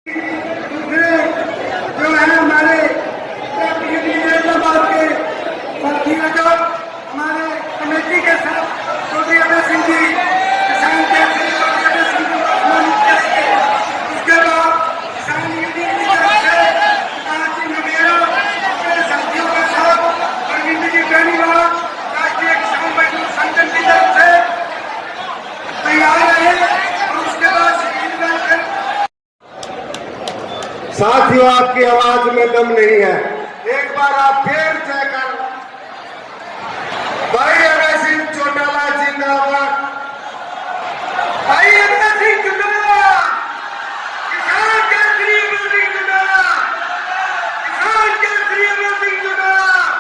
दूसरे जो है हमारे के साथी हमारे कमेटी के साथ चौधरी अभय सिंह जी किसान के उसके बाद किसान यूनियन की तरफ से कांची नगेरा अपने साथियों के साथ अरविंद जी बेनीवाल राष्ट्रीय किसान मजदूर संगठन की तरफ से तैयार रहे और उसके बाद साथियों, आपकी आवाज में दम नहीं है। एक बार आप फिर चेकर भाई अभय सिंह चौटाला जिंदाबाद, भाई अभय सिंह जिंदाबाद, किसान केसरी अभय सिंह जिंदाबाद, किसान केसरी अभय सिंह जिंदाबाद,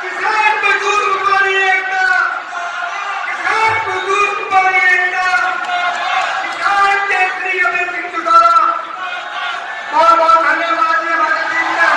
किसान मजदूर हमारी एकता, किसान मजदूर हमारी एकता, किसान केसरी अभय सिंह जिंदाबाद। बहुत बहुत धन्यवाद जी हमारे टीम में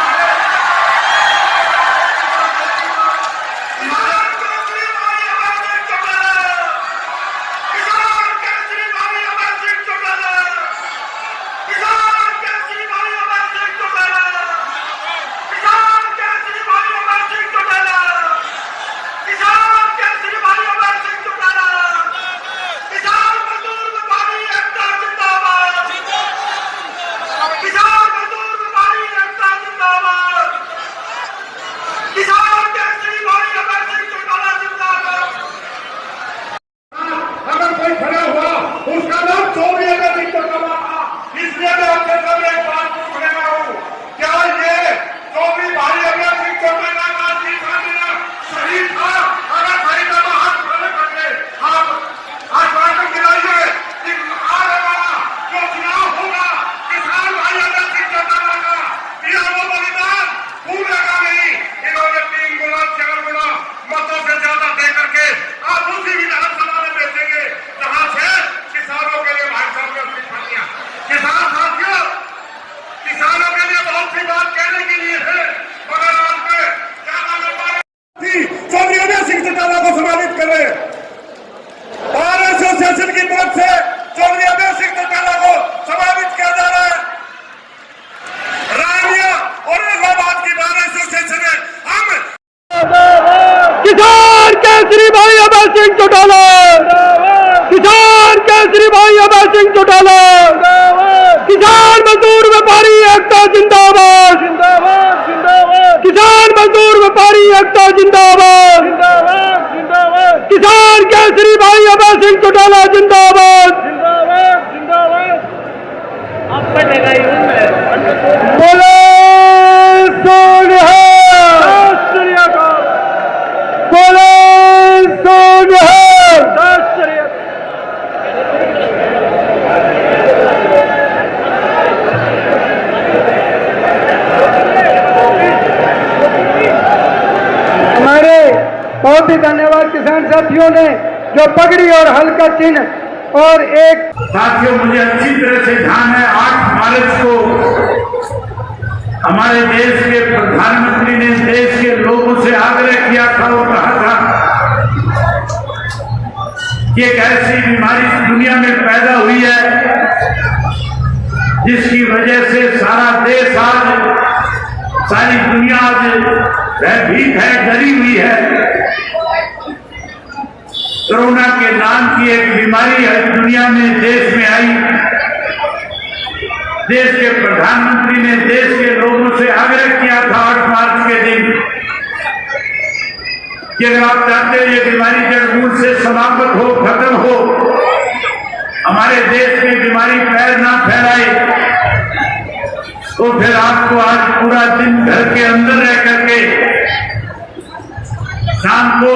किसान केसरी भाई अभय सिंह चौटाला, किसान केसरी भाई अभय सिंह चौटाला, किसान मजदूर व्यापारी एकता जिंदाबाद, किसान मजदूर व्यापारी एकता जिंदाबाद, किसान केसरी भाई अभय सिंह चौटाला जिंदाबाद। बोले सोनिया, बोले सोनिया। हमारे बहुत ही धन्यवाद किसान साथियों ने जो पगड़ी और हल्का चिन्ह और एक साथियों, मुझे अच्छी तरह से ध्यान है 8 मार्च को हमारे देश के प्रधानमंत्री ने देश के लोगों से आग्रह किया था और कहा था कि एक ऐसी बीमारी दुनिया में पैदा हुई है जिसकी वजह से सारा देश आज, सारी दुनिया आज भयभीत है, डरी हुई है। कोरोना के नाम की एक बीमारी है दुनिया में, देश में आई। देश के प्रधानमंत्री ने देश के लोगों से आग्रह किया था 8 मार्च के दिन कि अगर आप चाहते हैं ये बीमारी जड़-मूल से समाप्त हो, खत्म हो, हमारे देश में बीमारी पैर ना फैलाए, तो फिर आपको आज पूरा दिन घर के अंदर रह करके शाम को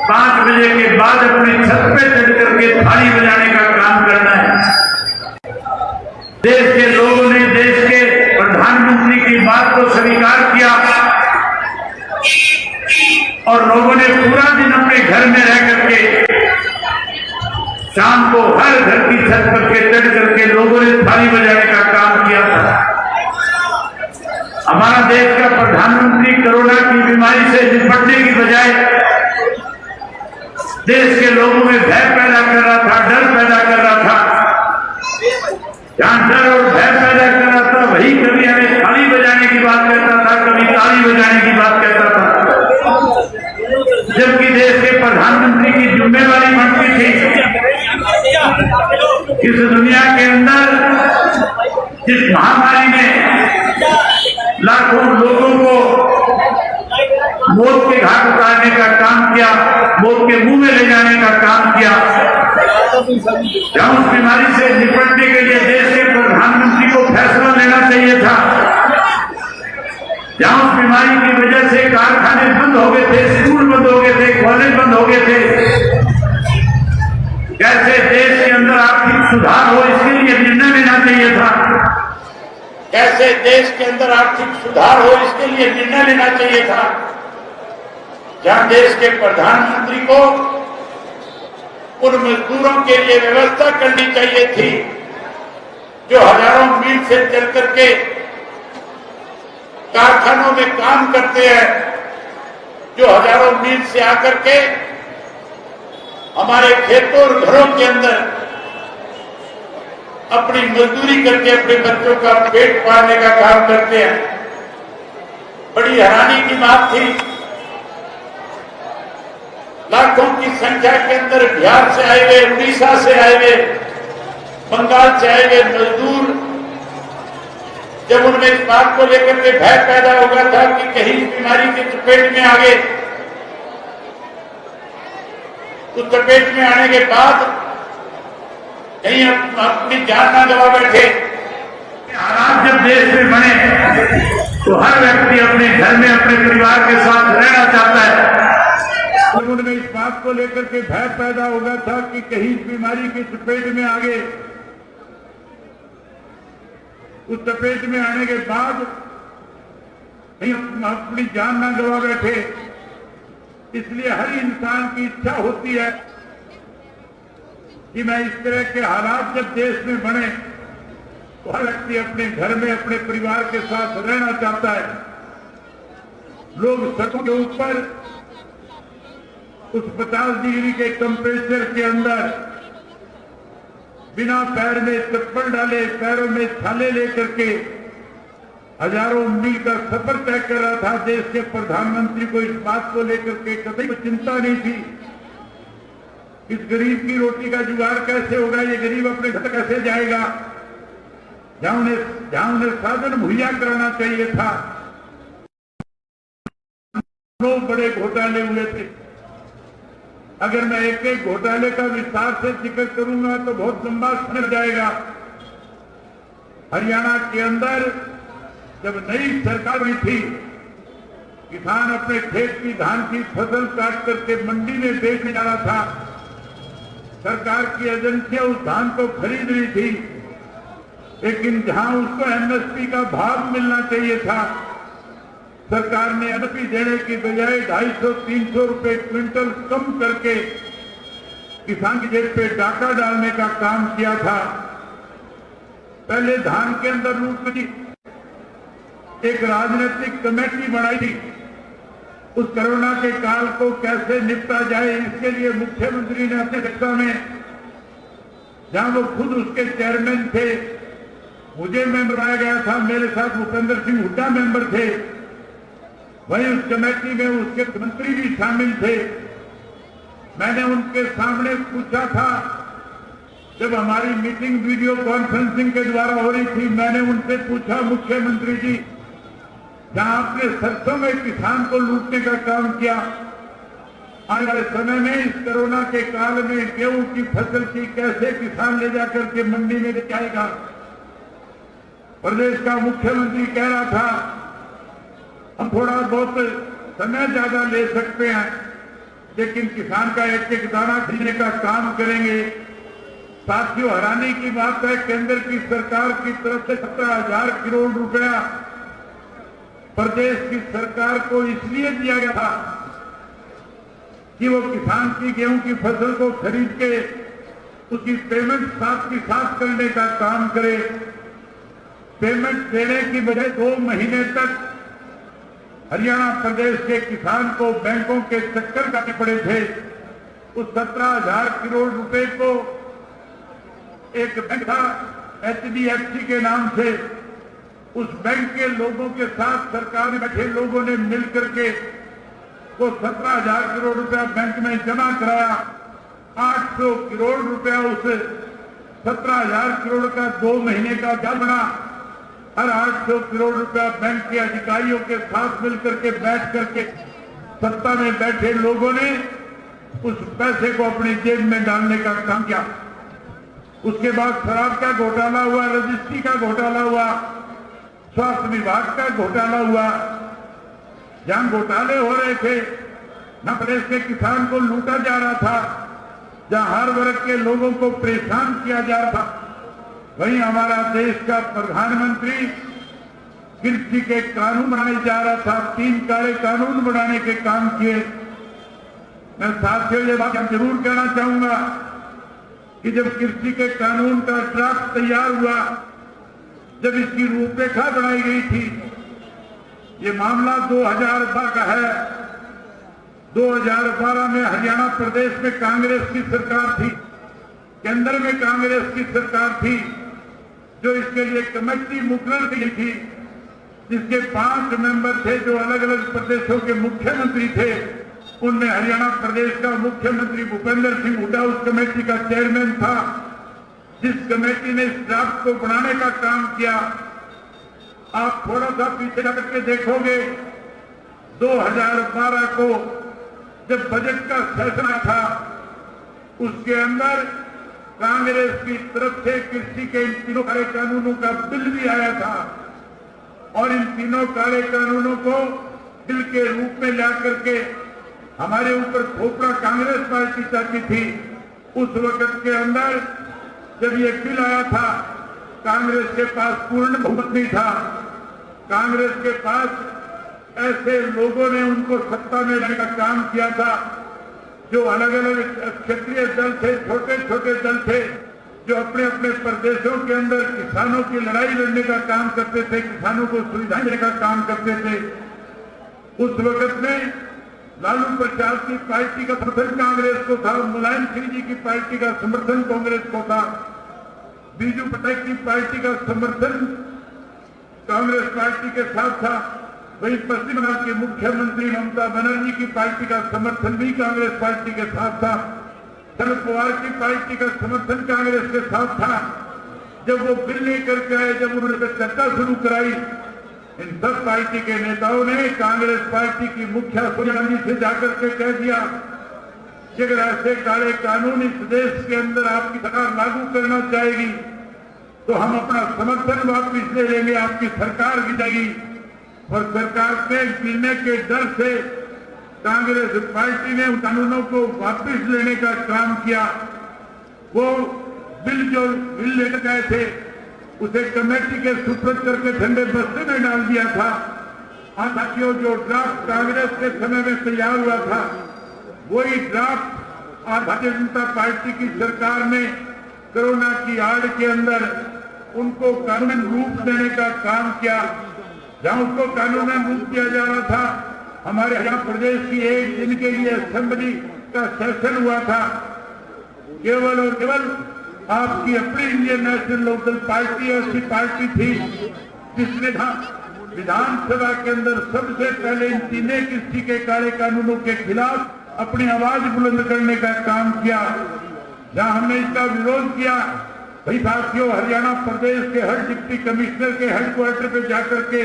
5 बजे के बाद अपने छत पे चढ़ करके थाली बजाने का काम करना है। देश के लोगों ने देश के प्रधानमंत्री की बात को स्वीकार किया और लोगों ने पूरा दिन अपने घर में रह करके शाम को हर घर की छत पर के चढ़ करके लोगों ने थाली बजाने का काम किया था। हमारा देश का प्रधानमंत्री कोरोना की बीमारी से निपटने की बजाय देश के लोगों में भय पैदा कर रहा था, डर पैदा कर रहा था। जहां डर डर और भय पैदा कर रहा था, वही कभी हमें थाली बजाने की बात कहता था, कभी ताली बजाने की बात कहता था। जबकि देश के प्रधानमंत्री की जिम्मेवारी बनती थी इस दुनिया के अंदर जिस महामारी ने लाखों लोगों को मौत के घाट उतारने का काम किया, मौत के मुंह में ले जाने का काम किया, जहां उस बीमारी से निपटने के लिए देश के प्रधानमंत्री को फैसला लेना चाहिए था, जहां उस बीमारी की वजह से कारखाने बंद हो गए थे, स्कूल बंद हो गए थे, कॉलेज बंद हो गए थे, कैसे देश के अंदर आर्थिक सुधार हो इसके लिए निर्णय लेना चाहिए था, कैसे देश के अंदर आर्थिक सुधार हो इसके लिए निर्णय लेना चाहिए था, जहां देश के प्रधानमंत्री को उन मजदूरों के लिए व्यवस्था करनी चाहिए थी जो हजारों मील से चल करके कारखानों में काम करते हैं, जो हजारों मील से आकर के हमारे खेतों और घरों के अंदर अपनी मजदूरी करके अपने बच्चों का पेट पालने का काम करते हैं। बड़ी हैरानी की बात थी, लाखों की संख्या के अंदर बिहार से आए हुए, उड़ीसा से आए हुए, बंगाल से आए हुए मजदूर, जब उनमें इस बात को लेकर के भय पैदा हो गया था कि कहीं इस बीमारी की चपेट में आ गए, तो चपेट में आने के बाद कहीं अपनी जान ना गवा बैठे। हालात जब देश में बने तो हर व्यक्ति अपने घर में अपने परिवार के साथ रहना चाहता है। तो उनमें इस बात को लेकर के भय पैदा हो गया था कि कहीं इस बीमारी की चपेट में आ गए, उस चपेट में आने के बाद कहीं अपनी जान ना गवा बैठे। इसलिए हर इंसान की इच्छा होती है कि मैं इस तरह के हालात जब देश में बने तो हर व्यक्ति अपने घर में अपने परिवार के साथ रहना चाहता है। लोग सड़कों के ऊपर उस 50 डिग्री के टेम्परेचर के अंदर बिना पैर में चप्पल डाले, पैरों में छाले लेकर के हजारों मील का सफर तय कर रहा था। देश के प्रधानमंत्री को इस बात को लेकर के कभी चिंता नहीं थी, इस गरीब की रोटी का जुगाड़ कैसे होगा, ये गरीब अपने घर कैसे जाएगा, जहां उन्हें साधन मुहैया कराना चाहिए था। दो बड़े घोटाले हुए थे। अगर मैं एक एक घोटाले का विस्तार से जिक्र करूंगा तो बहुत लंबा समय जाएगा। हरियाणा के अंदर जब नई सरकार हुई थी, किसान अपने खेत की धान की फसल काट करके मंडी में बेचने जा रहा था। सरकार की एजेंसियां उस धान को खरीद रही थी, लेकिन जहां उसको एमएसपी का भाव मिलना चाहिए था, सरकार ने एमएसपी देने की बजाय 250-300 रुपए क्विंटल कम करके किसान की जेब पे डाका डालने का काम किया था। पहले धान के अंदर लूट की एक राजनीतिक कमेटी बनाई थी। उस कोरोना के काल को कैसे निपटा जाए, इसके लिए मुख्यमंत्री ने अपने अध्यक्षता में, जहां वो खुद उसके चेयरमैन थे, मुझे मेंबर बनाया गया था, मेरे साथ भूपेंद्र सिंह हुड्डा मेंबर थे, वहीं उस कमेटी में उसके मंत्री भी शामिल थे। मैंने उनके सामने पूछा था, जब हमारी मीटिंग वीडियो कॉन्फ्रेंसिंग के द्वारा हो रही थी, मैंने उनसे पूछा, मुख्यमंत्री जी, जहां आपने सरसों में किसान को लूटने का काम किया, आने वाले समय में इस कोरोना के काल में गेहूं की फसल की कैसे किसान ले जाकर के मंडी में जाएगा। प्रदेश का मुख्यमंत्री कह रहा था, हम थोड़ा बहुत समय ज्यादा ले सकते हैं, लेकिन किसान का एक एक दाना खरीदने का काम करेंगे। साथियों, हैरानी की बात है, केंद्र की सरकार की तरफ से 17,000 करोड़ रुपया प्रदेश की सरकार को इसलिए दिया गया था कि वो किसान की गेहूं की फसल को खरीद के उसकी पेमेंट साथ की साथ करने का काम करे। पेमेंट देने की बजाय 2 महीने तक हरियाणा प्रदेश के किसान को बैंकों के चक्कर काटने पड़े थे। उस 17,000 करोड़ रुपए को एक बैंक था HDFC के नाम से उस बैंक के लोगों के साथ सरकार में बैठे लोगों ने मिलकर के वो 17,000 करोड़ रुपया बैंक में जमा कराया। 800 करोड़ रुपया उस 17,000 करोड़ का 2 महीने का ब्याज बना। हर 800 करोड़ रुपया बैंक के अधिकारियों के साथ मिलकर के बैठ करके सत्ता में बैठे लोगों ने उस पैसे को अपनी जेब में डालने का काम किया। उसके बाद शराब का घोटाला हुआ, रजिस्ट्री का घोटाला हुआ, स्वास्थ्य विभाग का घोटाला हुआ। जहां घोटाले हो रहे थे, न प्रदेश के किसान को लूटा जा रहा था, जहां हर वर्ग के लोगों को परेशान किया जा रहा था, वहीं हमारा देश का प्रधानमंत्री कृषि के कानून बनाने जा रहा था। 3 काले कानून बनाने के काम किए। मैं साथियों ये बात जरूर कहना चाहूंगा कि जब कृषि के कानून का ड्राफ्ट तैयार हुआ, जब इसकी रूपरेखा बनाई गई थी, ये मामला 2012 का है। 2012 में हरियाणा प्रदेश में कांग्रेस की सरकार थी, केंद्र में कांग्रेस की सरकार थी, जो इसके लिए कमेटी मुकर्रर की थी, जिसके 5 मेंबर थे जो अलग अलग प्रदेशों के मुख्यमंत्री थे। उनमें हरियाणा प्रदेश का मुख्यमंत्री भूपेंद्र सिंह हुड्डा उस कमेटी का चेयरमैन था, जिस कमेटी ने इस ड्राफ्ट को बनाने का काम किया। आप थोड़ा सा पीछे करके देखोगे, 2012 को जब बजट का सेशन था, उसके अंदर कांग्रेस की तरफ से कृषि के इन 3 काले कानूनों का बिल भी आया था और इन 3 काले कानूनों को बिल के रूप में ला करके हमारे ऊपर थोपड़ा कांग्रेस पार्टी चाहती थी। उस वक्त के अंदर जब ये बिल आया था, कांग्रेस के पास पूर्ण बहुमत नहीं था। कांग्रेस के पास ऐसे लोगों ने उनको सत्ता में लाने का काम किया था जो अलग अलग क्षेत्रीय दल थे, छोटे छोटे दल थे, जो अपने अपने प्रदेशों के अंदर किसानों की लड़ाई लड़ने का काम करते थे, किसानों को सुविधाएं देने का काम करते थे। उस वक्त में लालू प्रसाद की पार्टी का समर्थन कांग्रेस को था, मुलायम सिंह जी की पार्टी का समर्थन कांग्रेस को था, बीजू पटेल की पार्टी का समर्थन कांग्रेस पार्टी के साथ था। वहीं पश्चिम बंगाल के मुख्यमंत्री ममता बनर्जी की पार्टी का समर्थन भी कांग्रेस पार्टी के साथ था। शरद पवार की पार्टी का समर्थन कांग्रेस के साथ था। जब वो बिल लेकर के आए, जब उन्होंने चर्चा शुरू कराई, इन सब पार्टी के नेताओं ने कांग्रेस पार्टी की मुखिया सोनिया गांधी से जाकर के कह दिया कि अगर ऐसे काले कानून इस देश के अंदर आपकी सरकार लागू करना चाहेगी तो हम अपना समर्थन वापस ले लेंगे, आपकी सरकार गिर जाएगी। और सरकार के गिरने के डर से कांग्रेस पार्टी ने उन कानूनों को वापस लेने का काम किया। वो बिल लेकर गए थे, उसे कमेटी के सुपुर्द करके ठंडे बस्ते में डाल दिया था। साथियों, जो ड्राफ्ट कांग्रेस के समय में तैयार हुआ था, वही ड्राफ्ट आज भारतीय जनता पार्टी की सरकार ने कोरोना की आड़ के अंदर उनको कानूनी रूप देने का काम किया। जहां उसको कानूनी रूप दिया जा रहा था, हमारे हरियाणा प्रदेश की 1 दिन के लिए असेंबली का सेशन हुआ था। केवल और केवल आपकी अपनी इंडियन नेशनल लोकदल पार्टी ऐसी पार्टी थी जिसने विधानसभा के अंदर सबसे पहले इन 3 कृषि के काले कानूनों के खिलाफ अपनी आवाज बुलंद करने का काम किया। जहां हमने इसका विरोध किया, वही साथियों हरियाणा प्रदेश के हर डिप्टी कमिश्नर के हेडक्वार्टर पे जाकर के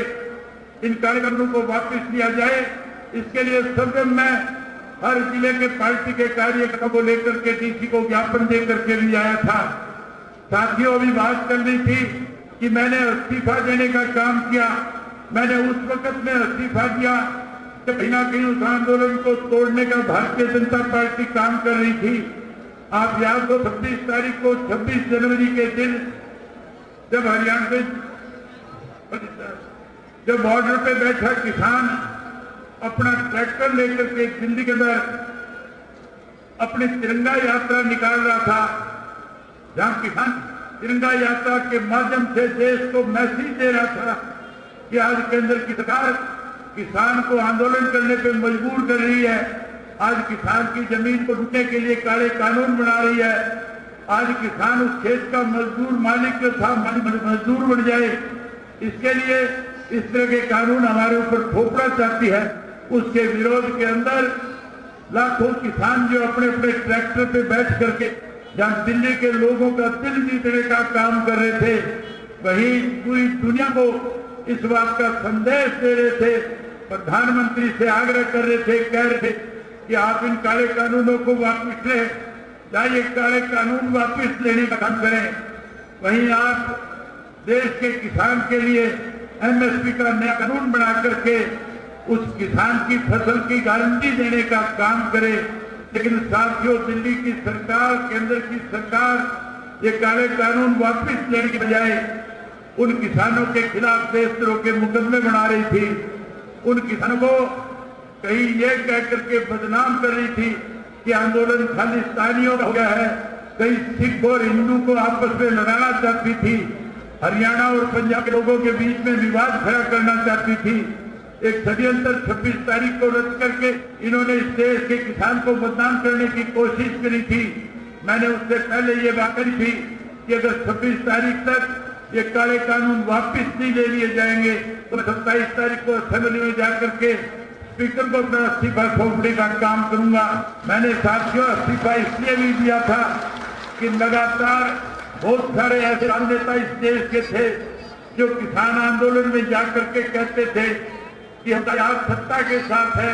इन काले कानूनों को वापस लिया जाए, इसके लिए सदन में हर जिले के पार्टी के कार्यकर्ताओं को लेकर के डीसी को ज्ञापन दे करके भी आया था। साथियों, अभी बात करनी थी कि मैंने इस्तीफा देने का काम किया। मैंने उस वक्त में इस्तीफा दिया कि कहीं ना कहीं उस आंदोलन को तोड़ने का भारतीय जनता पार्टी काम कर रही थी। आप याद हो 26 तारीख को 26 जनवरी के दिन जब हरियाणा से जब बॉर्डर पे बैठा किसान अपना ट्रैक्टर लेकर के दिल्ली के अंदर अपनी तिरंगा यात्रा निकाल रहा था, जहां किसान तिरंगा यात्रा के माध्यम से देश को मैसेज दे रहा था कि आज केंद्र की सरकार किसान को आंदोलन करने पे मजबूर कर रही है, आज किसान की जमीन को लूटने के लिए काले कानून बना रही है। आज किसान उस खेत का मजदूर मालिक जो था मजदूर बन जाए, इसके लिए इस तरह के कानून हमारे ऊपर थोपना चाहती है। उसके विरोध के अंदर लाखों किसान जो अपने अपने ट्रैक्टर पे बैठ करके जहां दिल्ली के लोगों का दिल जीतने का काम कर रहे थे, वहीं पूरी दुनिया को इस बात का संदेश दे रहे थे, प्रधानमंत्री से आग्रह कर रहे थे, कह रहे थे कि आप इन काले कानूनों को वापस लें, चाहे काले कानून वापस लेने का काम करें। वहीं आप देश के किसान के लिए एमएसपी का नया कानून बना करके उस किसान की फसल की गारंटी देने का काम करें। लेकिन साथियों, दिल्ली की सरकार, केंद्र की सरकार ये काले कानून वापस लेने के बजाय उन किसानों के खिलाफ देशद्रोह के मुकदमे बना रही थी। उन किसानों को कहीं ये कह करके बदनाम कर रही थी कि आंदोलन खालिस्तानियों का हो गया है, कहीं सिख और हिंदू को आपस में लड़ाना चाहती थी, हरियाणा और पंजाब के लोगों के बीच में विवाद खड़ा करना चाहती थी। एक षड्यंत्र 26 तारीख को रद्द करके इन्होंने इस देश के किसान को बदनाम करने की कोशिश करी थी। मैंने उससे पहले ये बात करी थी कि अगर 26 तारीख तक ये काले कानून वापस नहीं ले लिए जाएंगे तो 27 तारीख को असेंबली में जाकर के स्पीकर को अपना इस्तीफा सौंपने का काम करूंगा। मैंने साथियों इस्तीफा इसलिए भी दिया था कि लगातार बहुत सारे ऐसे नेता इस देश के थे जो किसान आंदोलन में जाकर के कहते थे कि हम आज सत्ता के साथ है,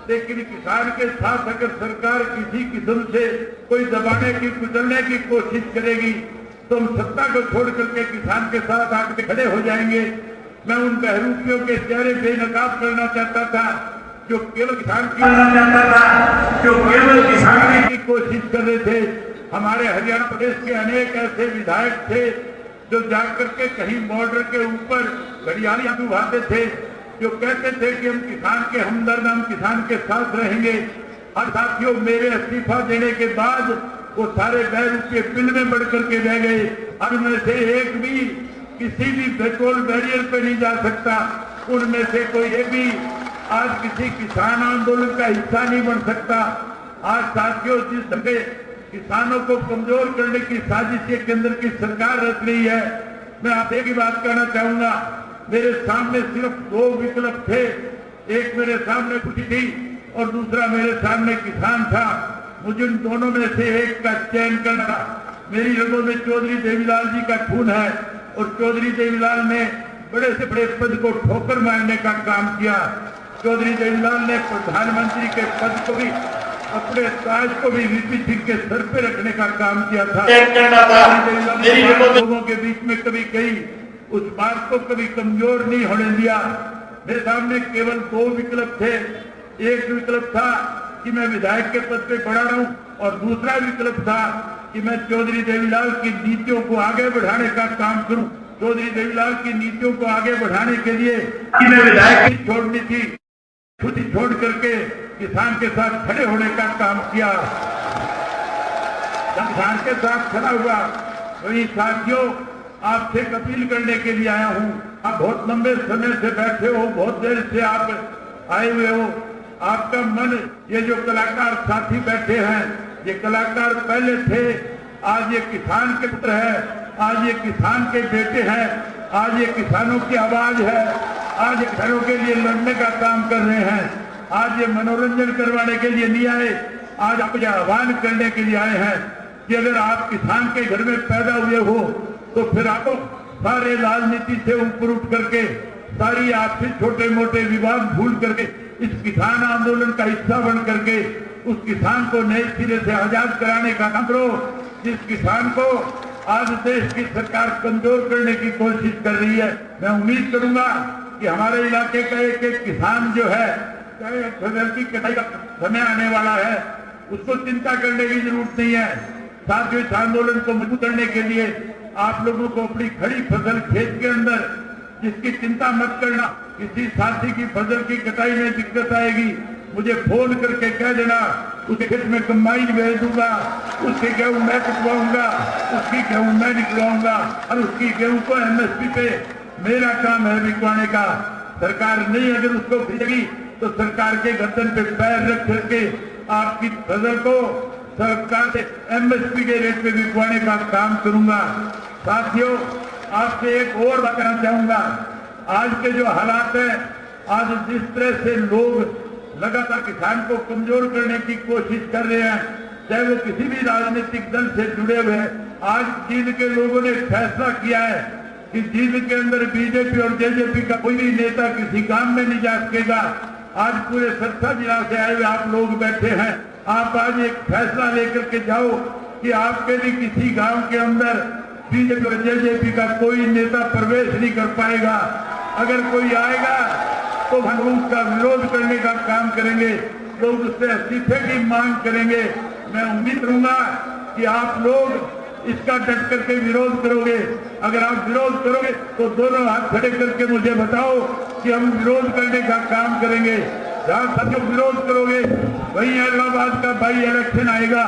लेकिन किसान के साथ अगर सरकार किसी किस्म से कोई दबाने की कुचलने की कोशिश करेगी तो हम सत्ता को छोड़ करके किसान के साथ आकर खड़े हो जाएंगे। मैं उन बहरूपियों के चेहरे बेनकाब करना चाहता था जो केवल किसान की कोशिश कर रहे थे। हमारे हरियाणा प्रदेश के अनेक ऐसे विधायक थे जो जाकर के कहीं बॉर्डर के ऊपर घड़ियालियां डुबाते थे, जो कहते थे कि हम किसान के हमदर्द, हम किसान के साथ रहेंगे। और साथियों, मेरे इस्तीफा देने के बाद वो सारे बहरूपे बिल में बढ़ करके रह गए। उनमें से एक भी किसी भी पेट्रोल बैरियर पे नहीं जा सकता, उनमें से कोई एक भी आज किसी किसान आंदोलन का हिस्सा नहीं बन सकता। आज साथियों, जिस ढंग किसानों को कमजोर करने की साजिश ये केंद्र की सरकार रच रही है, मैं आप एक ही बात कहना चाहूंगा, मेरे सामने सिर्फ 2 विकल्प थे। एक मेरे सामने खुशी थी और दूसरा मेरे सामने किसान था। मुझे उन दोनों में से एक का चयन करना था। मेरी रगों में चौधरी देवीलाल जी का खून है और चौधरी देवीलाल ने बड़े से बड़े पद को ठोकर मारने का काम किया। चौधरी देवीलाल ने प्रधानमंत्री के पद को भी, अपने ताज को भी वीपी सिंह के सर पे रखने का काम किया था। लोगों के बीच में कभी कहीं उस बात को कभी कमजोर नहीं होने दिया। मेरे सामने केवल 2 विकल्प थे। एक विकल्प था कि मैं विधायक के पद पे बड़ा रहूं और दूसरा विकल्प था कि मैं चौधरी देवीलाल की नीतियों को आगे बढ़ाने का काम करूं। चौधरी देवीलाल की नीतियों को आगे बढ़ाने के लिए कि मैं विधायक की छोड़नी थी, खुद छोड़ करके किसान के साथ खड़े होने का काम किया। किसान के साथ खड़ा हुआ। वही साथियों, आपसे अपील करने के लिए आया हूं। आप बहुत लंबे समय से बैठे हो, बहुत देर से आप आए हुए हो। आपका मन, ये जो कलाकार साथी बैठे हैं, ये कलाकार पहले थे, आज ये किसान के पुत्र है, आज ये किसान के बेटे हैं, आज ये किसानों की आवाज है, आज ये किसानों के लिए लड़ने का काम कर रहे हैं। आज ये मनोरंजन करवाने के लिए नहीं आए, आज आपको आह्वान करने के लिए आए हैं कि अगर आप किसान के घर में पैदा हुए हो तो फिर आपको सारे राजनीति से ऊपर उठ करके, सारी आपसे छोटे मोटे विवाद भूल करके इस किसान आंदोलन का हिस्सा बन करके उस किसान को नए सिरे से आजाद कराने का काम करो, जिस किसान को आज देश की सरकार कमजोर करने की कोशिश कर रही है। मैं उम्मीद करूंगा कि हमारे इलाके का एक एक किसान जो है, चाहे फसल की कटाई का समय आने वाला है, उसको चिंता करने की जरूरत नहीं है। साथ ही इस आंदोलन को मजबूत करने के लिए आप लोगों को अपनी खड़ी फसल खेत के अंदर, जिसकी चिंता मत करना, किसी साथी की फसल की कटाई में दिक्कत आएगी, मुझे फोन करके कह देना, उसके खेत में कंबाइन भेज दूंगा, उसके गेहूं मैं कटवाऊंगा, उसकी गेहूं मैं निकलवाऊंगा और उसकी गेहूं को एमएसपी पे मेरा काम है बिकवाने का। सरकार नहीं अगर उसको भेजेगी तो सरकार के गर्दन पे पैर रख करके आपकी फसल को सरकार से एमएसपी के रेट पे बिकवाने का काम करूंगा। साथियों, आपसे एक और बात कहना चाहूंगा। आज के जो हालात है, आज जिस तरह से लोग लगातार किसान को कमजोर करने की कोशिश कर रहे हैं, चाहे वो किसी भी राजनीतिक दल से जुड़े हुए हैं, आज जींद के लोगों ने फैसला किया है कि जींद के अंदर बीजेपी और जेजेपी का कोई भी नेता किसी काम में नहीं जा सकेगा। आज पूरे सरसा जिला से आए हुए आप लोग बैठे हैं, आप आज एक फैसला लेकर के जाओ कि आपके भी किसी गांव के अंदर बीजेपी और जेजेपी का कोई नेता प्रवेश नहीं कर पाएगा। अगर कोई आएगा तो हम उसका विरोध करने का काम करेंगे, लोग उससे इस्तीफे की मांग करेंगे। मैं उम्मीद करूंगा कि आप लोग इसका डट करके विरोध करोगे। अगर आप विरोध करोगे तो दोनों हाथ खड़े करके मुझे बताओ कि हम विरोध करने का काम करेंगे। जहां सब विरोध करोगे वहीं इलाहाबाद का बाई इलेक्शन आएगा।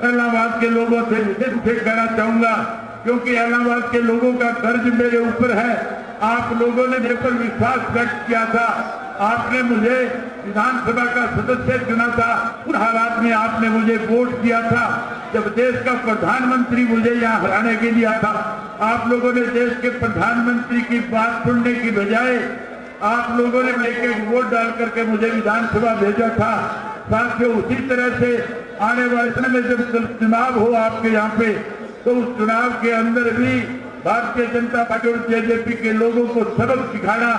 इलाहाबाद के लोगों से कहना चाहूंगा, क्योंकि इलाहाबाद के लोगों का कर्ज मेरे ऊपर है। आप लोगों ने मेरे पर विश्वास व्यक्त किया था, आपने मुझे विधानसभा का सदस्य चुना था, उन हालात में आपने मुझे वोट दिया था। जब देश का प्रधानमंत्री मुझे यहाँ हराने के लिए आया था, आप लोगों ने देश के प्रधानमंत्री की बात सुनने की बजाय आप लोगों ने एक वोट डाल करके मुझे विधानसभा भेजा था। साथियों, उसी तरह से आने वाले समय में जब चुनाव हो आपके यहाँ पे, तो उस चुनाव के अंदर भी भारतीय जनता पार्टी और जेजेपी के लोगों को सबक सिखाना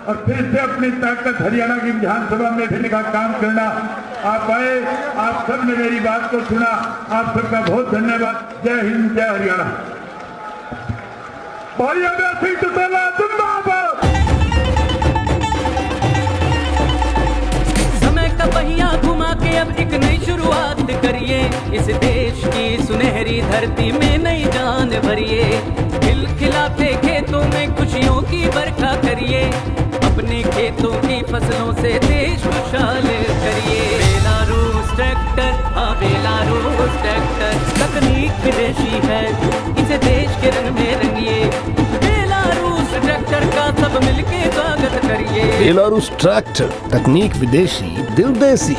और फिर से अपनी ताकत हरियाणा की विधानसभा में भेजने का काम करना। आप आए, आप सब ने मेरी बात को सुना, आप सबका बहुत धन्यवाद। जय हिंद, जय हरियाणा। भाई अभय सिंह चौटाला जिंदाबाद। समय का पहिया घुमा के अब एक नई शुरुआत करिए, इस देश की सुनहरी धरती में नई जान भरिए। खिलखिलाते खेतों में खुशियों की बरखा करिए, अपने खेतों की फसलों से देश खुशहाल करिए। बेलारूस ट्रैक्टर, हाँ बेलारूस ट्रैक्टर, तकनीक विदेशी है, इसे देश के रंग में रंगिए। बेलारूस ट्रैक्टर का सब मिलके स्वागत करिए। बेलारूस ट्रैक्टर, तकनीक विदेशी, दिल देसी।